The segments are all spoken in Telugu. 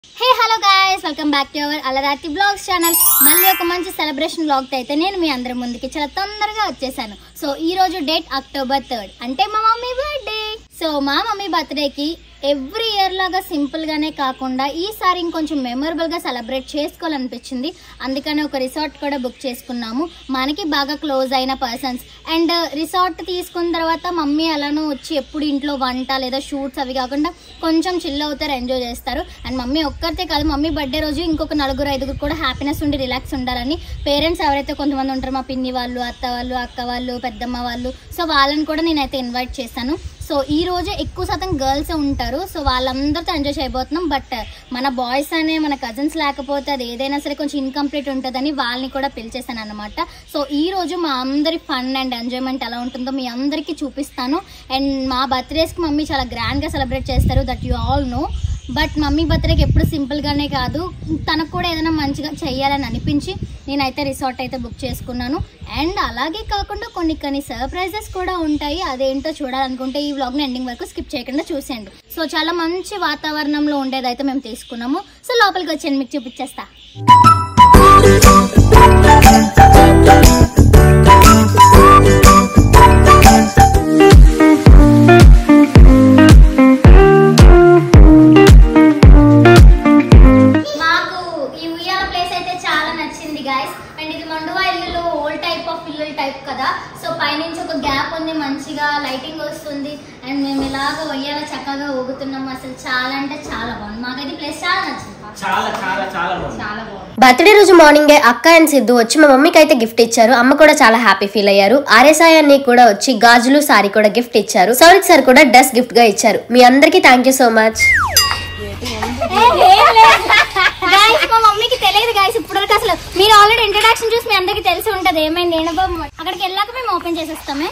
Hey hello guys, welcome back to our Alarati Vlogs channel. మళ్ళీ ఒక మంచి సెలబ్రేషన్ వ్లాగ్ అయితే నేను మీ అందరి ముందుకి చాలా తొందరగా వచ్చేసాను. సో ఈ రోజు డేట్ అక్టోబర్ 3 అంటే మా మమ్మీ బర్త్డే. సో మా మమ్మీ బర్త్డేకి ఎవ్రీ ఇయర్ లాగా సింపుల్ గానే కాకుండా ఈసారి ఇంకొంచెం మెమరబుల్ గా సెలబ్రేట్ చేసుకోవాలనిపించింది. అందుకనే ఒక రిసార్ట్ కూడా బుక్ చేసుకున్నాము, మనకి బాగా క్లోజ్ అయిన పర్సన్స్. అండ్ రిసార్ట్ తీసుకున్న తర్వాత మమ్మీ అలానూ వచ్చి ఎప్పుడు ఇంట్లో వంట లేదా షూట్స్ అవి కాకుండా కొంచెం చిల్ అవుతారు, ఎంజాయ్ చేస్తారు. అండ్ మమ్మీ ఒక్కరితే కాదు, మమ్మీ బర్త్డే రోజు ఇంకొక 4-5 కూడా హ్యాపీనెస్ ఉండి రిలాక్స్ ఉండాలని పేరెంట్స్ ఎవరైతే కొంతమంది ఉంటారో, మా పిన్ని వాళ్ళు, అత్త వాళ్ళు, అక్క వాళ్ళు, పెద్దమ్మ వాళ్ళు, సో వాళ్ళని కూడా నేనైతే ఇన్వైట్ చేశాను. సో ఈ రోజు ఎక్కువ శాతం గర్ల్స్ ఉంటారు, సో వాళ్ళందరితో ఎంజాయ్ చేయబోతున్నాం. బట్ మన బాయ్స్ అనే మన కజిన్స్ లేకపోతే అది ఏదైనా సరే కొంచెం ఇన్కంప్లీట్ ఉంటుందని వాళ్ళని కూడా పిలిచేసాను అనమాట. సో ఈ రోజు మా అందరి ఫన్ అండ్ ఎంజాయ్మెంట్ ఎలా ఉంటుందో మీ అందరికీ చూపిస్తాను. అండ్ మా బర్త్డేస్కి మమ్మీ చాలా గ్రాండ్గా సెలబ్రేట్ చేస్తారు, that you all know. But mummy బర్త్డేకి ఎప్పుడు సింపుల్గానే కాదు, తనకు కూడా ఏదైనా మంచిగా చెయ్యాలని అనిపించి నేనైతే రిసార్ట్ అయితే బుక్ చేసుకున్నాను. అండ్ అలాగే కాకుండా కొన్ని సర్ప్రైజెస్ కూడా ఉంటాయి, అదేంటో చూడాలనుకుంటే ఈ వ్లాగ్ని ఎండింగ్ వరకు స్కిప్ చేయకుండా చూసేయండి. సో చాలా మంచి వాతావరణంలో ఉండేదైతే మేము తీసుకున్నాము. సో లోపలికి వచ్చాను, మీకు చూపించేస్తా. పైనుంచి ఒక గ్యాప్ ఉంది, మంచిగా లైటింగ్ వస్తుంది, అండ్ మేము ఇలాగ ఉయ్యాల చక్కగా ఊగుతున్నాము. అసలు చాలా అంటే చాలా బాగుంది, మాకైతే ప్లేస్ చాలా నచ్చింది. బర్త్డే రోజు మార్నింగే అక్క అండ్ సిద్ధు వచ్చి మా మమ్మీకి అయితే గిఫ్ట్ ఇచ్చారు. అమ్మ కూడా చాలా హ్యాపీ ఫీల్ అయ్యారు. ఆర్ఎస్ఐ అన్ని కూడా వచ్చి గాజులు, సారీ కూడా గిఫ్ట్ ఇచ్చారు. సౌరిక్ సార్ కూడా డ్రెస్ గిఫ్ట్ గా ఇచ్చారు. మీ అందరికి థ్యాంక్ యూ సో మచ్. మా మమ్మీకి తెలియదు గైస్ ఇప్పటివరకు, అసలు మీరు ఆల్రెడీ ఇంట్రడక్షన్ చూసి మీ అందరికి తెలిసి ఉంటది ఏమైంది ఏంటో. అక్కడికి వెళ్ళాక మేము ఓపెన్ చేసేస్తామే.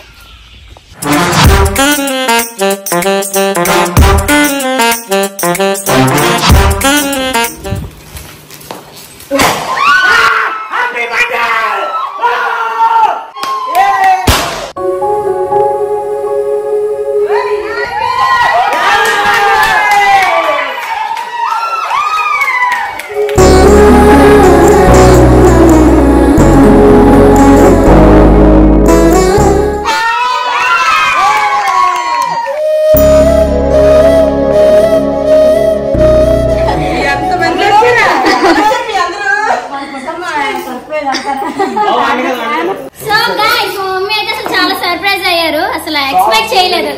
సో గైస్ మా మమ్మీ అయితే అసలు చాలా సర్ప్రైజ్ అయ్యారు, అసలు ఎక్స్పెక్ట్ చేయలేదు.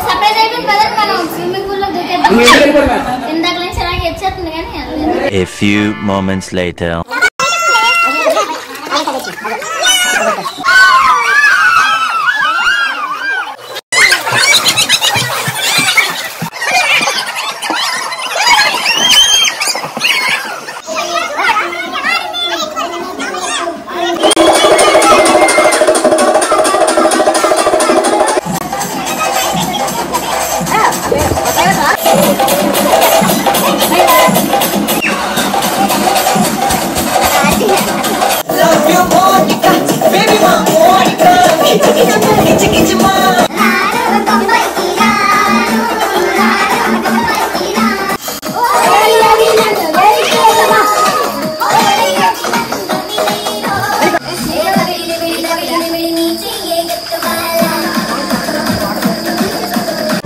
సర్ప్రైజ్ అయిపోయింది కదా, మనం స్విమ్మింగ్ పూల్ లో దూకేద్దాం. ఇందాక నుంచి అలాగే వచ్చేస్తుంది కానీ A few moments later.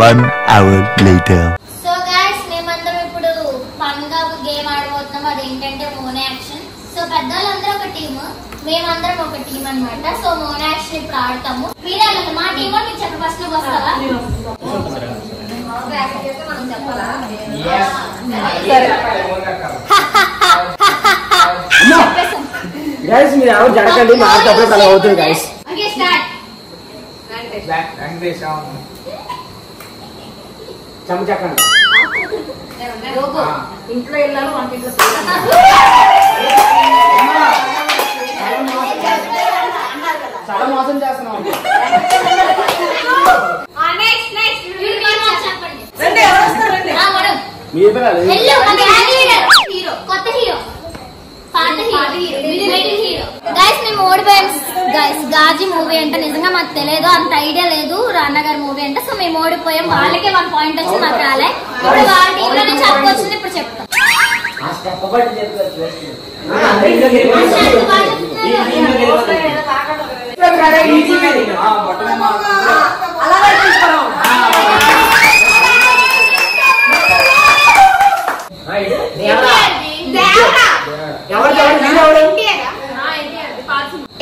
One hour later. So guys మేమందరం ఇప్పుడు ఫన్గా ఒక గేమ్ ఆడబోతున్నాం, అదేంటంటే మోనో యాక్షన్. సో పెద్దవాళ్ళందరూ ఒక టీమ్, మేమందరం ఒక టీం అన్నమాట. సో మోనో యాక్షన్ ఇప్పుడు ఆడతాము. మీరే మా టీమ్ మీకు చెప్ప ఫస్ట్ వస్తావా? గైస్ మీరు ఎవరు జడకండి, మాట్లాడేటప్పుడు అలా అవుతుంది గైస్. Okay start. చెమ్మచక్కండి ఇంట్లో వెళ్ళాలి, వంటింట్లో చాలా మోసం చేస్తున్నాం. నెక్స్ట్ నెక్స్ట్ చెప్పండి. మీ పిల్లలు హీరో, కొత్త హీరో, పాత హీరో, హీరో. గైస్ మేము ఓడిపోయాం గైస్. గాజీ మూవీ అంటే నిజంగా మాకు తెలియదు, అంత ఐడియా లేదు రాన్నగారి మూవీ అంటే. సో మేము ఓడిపోయాం. వాళ్ళకే 1 పాయింట్ వచ్చింది, మాకు రాలే. ఇప్పుడు వాళ్ళ టీంలో నుంచి హక్కు వచ్చింది, ఇప్పుడు చెప్తాం.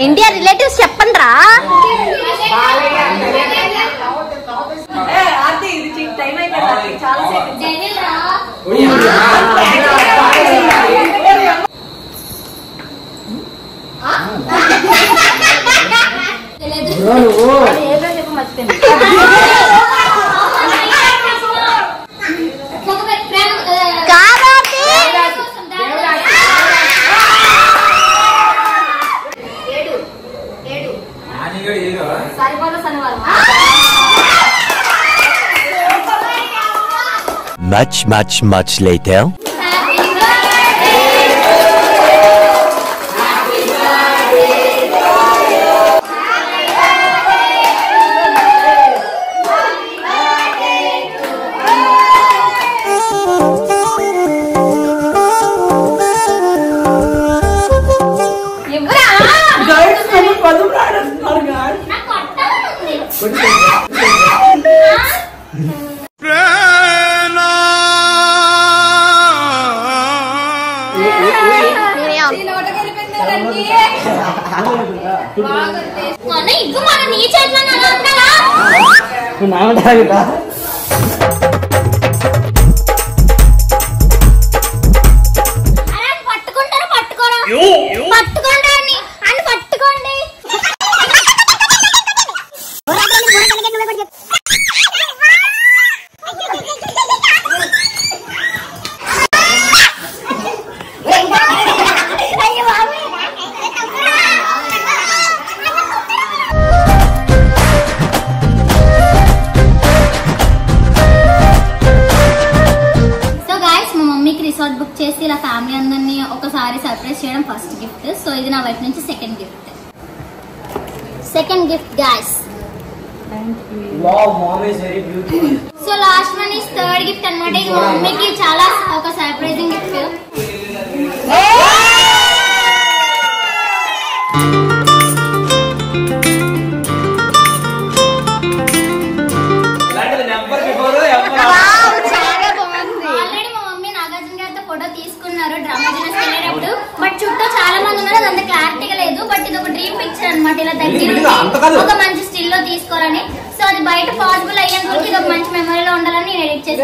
ఎన్టీఆర్ రిలేటివ్స్ చెప్పండి రా. Much later. పట్టుకుంటారా పట్టుకోరా పట్టుకోండి అని పట్టుకోండి. రిసార్ట్ బుక్ చేసి ఇలా ఫ్యామిలీ అందరినీ ఒకసారి సర్ప్రైజ్ చేయడం ఫస్ట్ గిఫ్ట్. సో ఇది నా వైపు నుంచి second gift guys. So last one is third gift అన్నమాట. ఇది మా మమ్మీకి చాలా ఒక సర్ప్రైజింగ్ గిఫ్ట్. బట్ చుట్టూ చాలా మంది ఉన్నారు, అదంతా క్లారిటీగా లేదు. బట్ ఇది ఒక డ్రీమ్ పిక్చర్ అనమాట. ఇలా దగ్గర ఒక మంచి స్టిల్ లో తీసుకోవాలని. సో అది బయట పాసిబుల్ అయ్యేంత వరకు ఇది ఒక మంచి మెమరీలో ఉండాలని నేను ఎడిట్ చేసి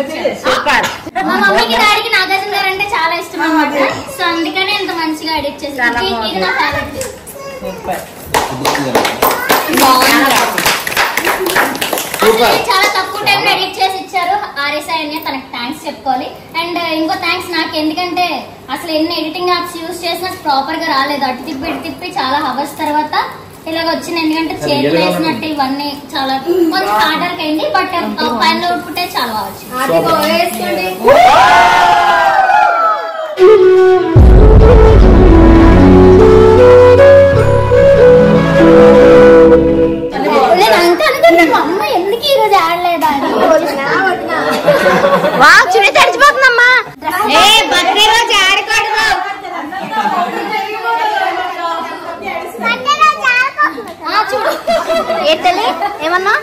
మా మమ్మీకి డాడీకి నాగార్జున గారు అంటే చాలా ఇష్టం అనమాట. సో అందుకనే ఇంత మంచిగా ఎడిట్ చేశాను. ఇది నా ఫేవరెట్. చాలా తక్కువ టైంలో ఎడిట్ చేసి ఇచ్చారు ఆర్ఎస్ఐ అని, తనకు థ్యాంక్స్ చెప్పుకోవాలి. అండ్ ఇంకో థ్యాంక్స్ నాకు, ఎందుకంటే అసలు ఎన్ని ఎడిటింగ్ యాప్స్ యూజ్ చేసినా ప్రాపర్ గా రాలేదు. అటు తిప్పి ఇటు తిప్పి చాలా హవర్స్ తర్వాత ఇలాగ వచ్చింది. ఎందుకంటే చేతులు వేసినట్టు ఇవన్నీ చాలా కొంచెం హార్డర్ అయింది. బట్ ఫైనల్ అవుట్పుట్ చాలా బాగా వచ్చింది. నేను అంత అనుకున్నా మా అమ్మ ఎందుకు ఈ రోజు ఆడలేదా అని. చున్నీ తడిచిపోతుందమ్మా. బర్త్డే రోజు ఆడకూడదు. చూడు ఏంటది ఏమన్నా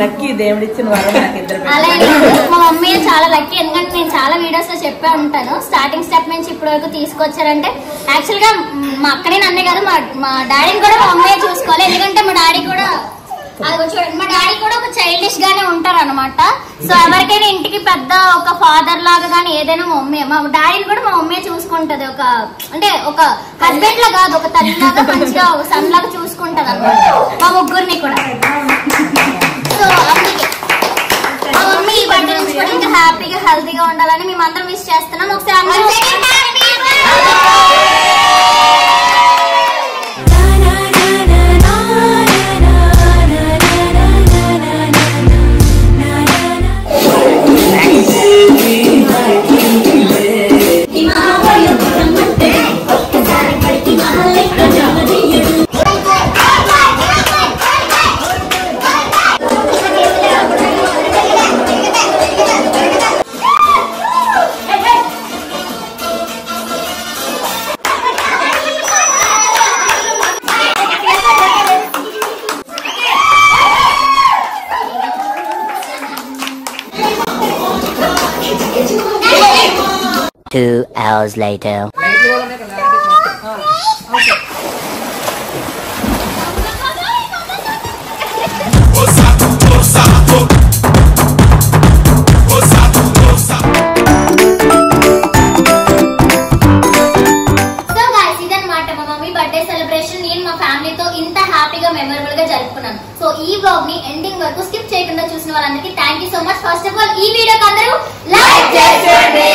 లక్కీ దేవుడిచ్చిన వరం నాకు ఇద్దరు. అలాగే మా మమ్మీ చాలా లక్కీ. ఎందుకంటే నేను చాలా వీడియోస్ లో చెప్పే ఉంటాను, స్టార్టింగ్ స్టెప్ నుంచి ఇప్పటి వరకు తీసుకొచ్చారంటే యాక్చువల్ గా మా అక్కడే నన్నే కాదు మా డాడీని కూడా మా మమ్మీ చూసుకోవాలి. ఎందుకంటే మా డాడీ కూడా చూడండి, మా డాడీ కూడా ఒక చైల్డిష్ గానే ఉంటారు అనమాట. సో ఎవరికైనా ఇంటికి పెద్ద ఒక ఫాదర్ లాగా గానీ ఏదైనా మా మమ్మీ, మా డాడీని కూడా మా మమ్మీ చూసుకుంటది. ఒక అంటే ఒక హస్బెండ్ లా కాదు, ఒక తల్లి లాగా మంచిగా సన్ లాగా చూసుకుంటది అనమాట మా ముగ్గురిని కూడా. సో అందుకే మా మమ్మీ ఈ బర్త్డే నుంచి కూడా ఇంకా హ్యాపీగా హెల్తీగా ఉండాలని మేమందరం విష్ చేస్తున్నాం. ఒకసారి 2 hours later. మెమరబుల్ గా జరుపుకున్నాను. సో ఈ వ్లాగ్ ని ఎండింగ్ వరకు స్కిప్ చేయకుండా చూసిన వాళ్ళందరికీ thank you so much. First of all ఈ వీడియోకి అందరూ లైక్ చేయండి.